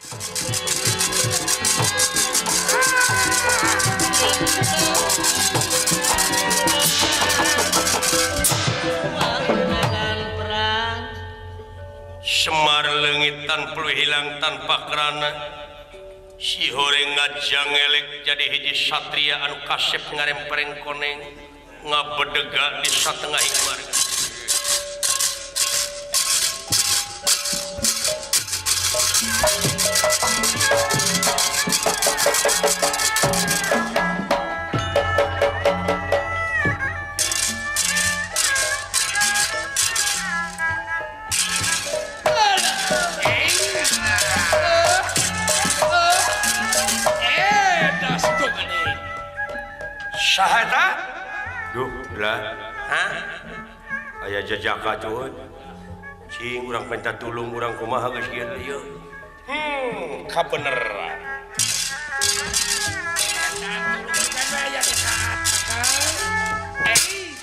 Semar leungitan perlu hilang tanpa kerana si horeng ngajang elek jadi hiji satria anu kasep ngarempereng koneng ngabedega di satengah marga. Sahata? Duh, lah. Hah? Aya jajaka cuy. Cing urang minta tulung urang kumaha geus kieu ieu. Kabeneran.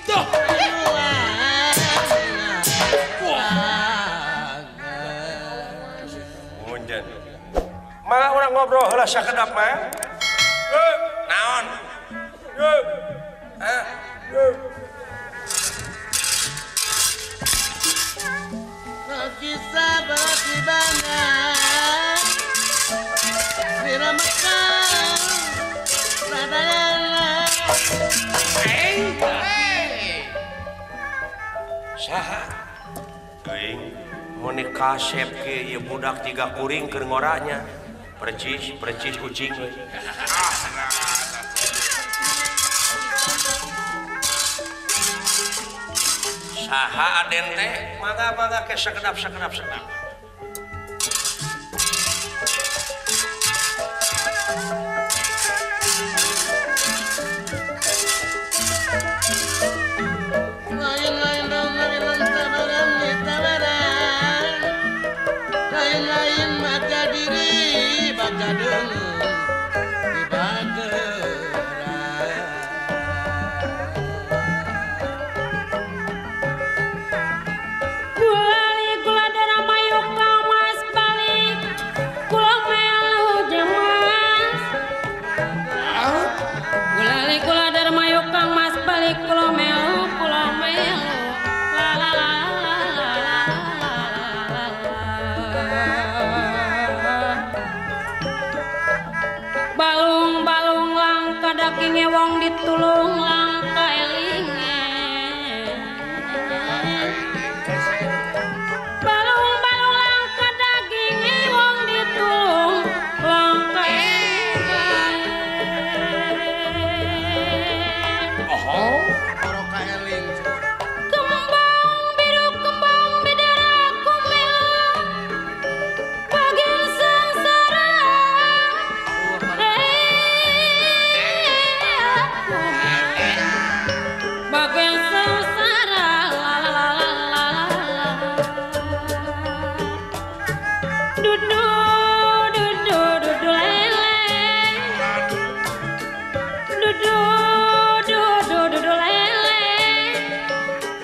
Tuh. Munjan. Mangga urang ngobrol heula sakedap mah. Naon? Kisah berarti banyak Bila makan Radayana Saha? Teuing mun kasep ke ieu budak tiga kuring keur ngoranya. Percis kucing we. Saha aden teh? Mangga ke sakedap. Lain-lain dong ngarilan tabaran di tabaran Lain-lain mata diri baka dengen di bageran Gulali gula dara mayuk kang mas balik Kula melu jemas Gulali gula dara mayuk kang mas balik Kula melu La la la Balung-balung langka daging wong ditulung langka elinge Balung-balung langka daging wong ditulung langka Oroka eling Kembang biru kembang bidara kumel Bagian sengsara Bagian sengsara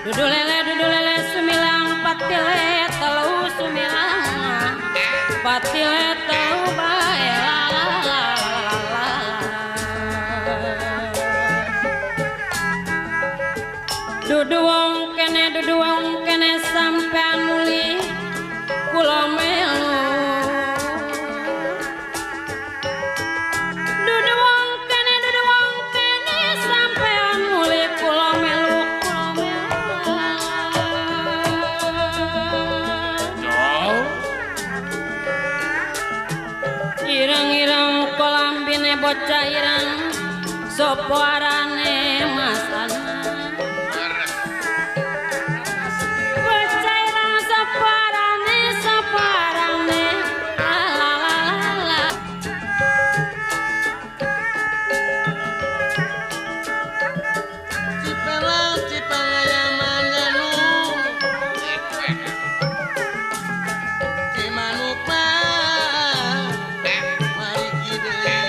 Dudu lele Dudu lele sumilang patile telu sumilang patile telu bae Dudu wong kene sampean muli kula melu Dudu wong kene sampean muli kula melu Irang-irang kolambine bocah irang sopo arane masana Bocah irang sopo arane la Cipela yang manjanu Cimanuk mah Mari ki deui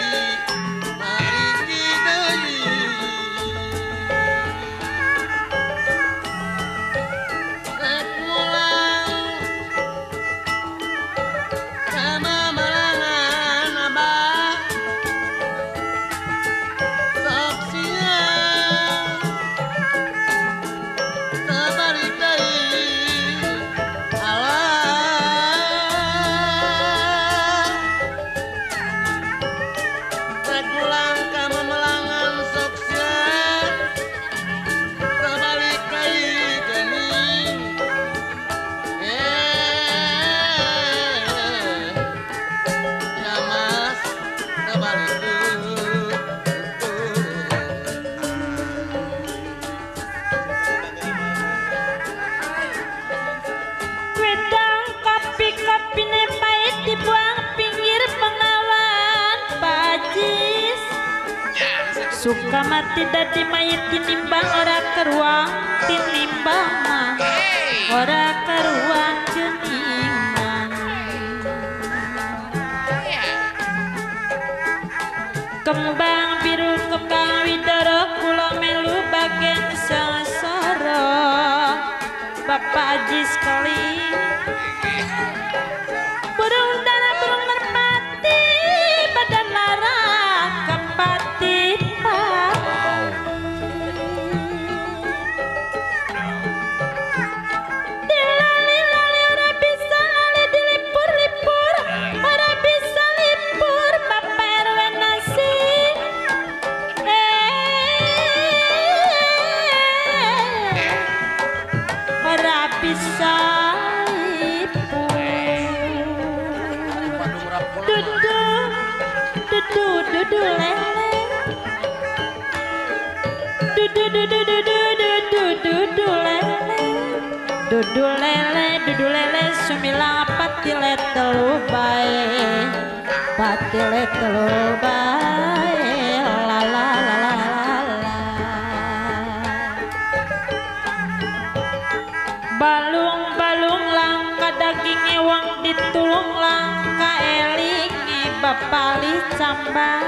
suka mati dadi mayit tinimbang ora keruang tinimbang mah ora keruang geuningan kembang biru kembang widoro kula melu bagen sasara Bapak Haji sekali burung dara burung merpati badan lara kempati dilali-lali ora bisa lali dilipur-lipur ora bisa lipur Bapak RW nasi ora bisa lipur dudu lele dudu lele sumilang pati letelu bae la la la la la balung-balung langka daging ewang ditulung langka elingi bapali cambang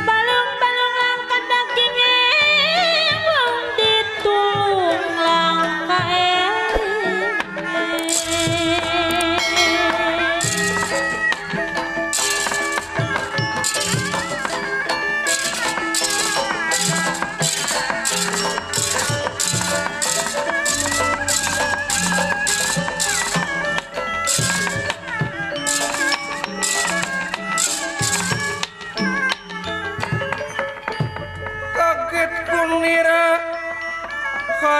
balung-balung langka daging ewang ditulung langka elingi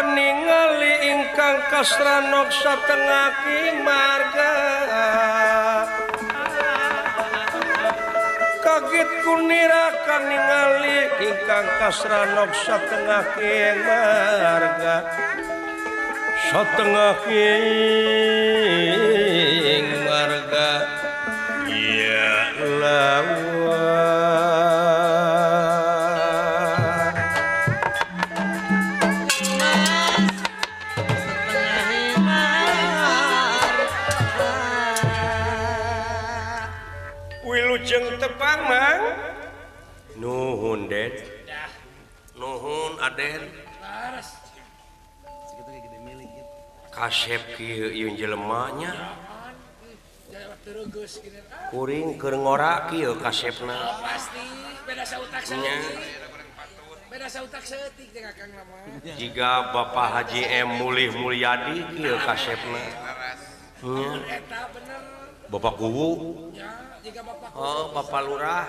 ningali ingkang kasranok satengah marga kaget kunira kaningali ingkang kasranok satengah marga ya lawan wilujeng tepang mang nuhun den nuhun aden kasep kieu ieu jelema nya kuring keur ngora kieu kasepna pasti beda sautak seutik jeung akang mah jika Bapak Haji M Mulih Mulyadi kieu kasepna eta bener Bapak Kuwu ya jika bapak oh Bapak Lurah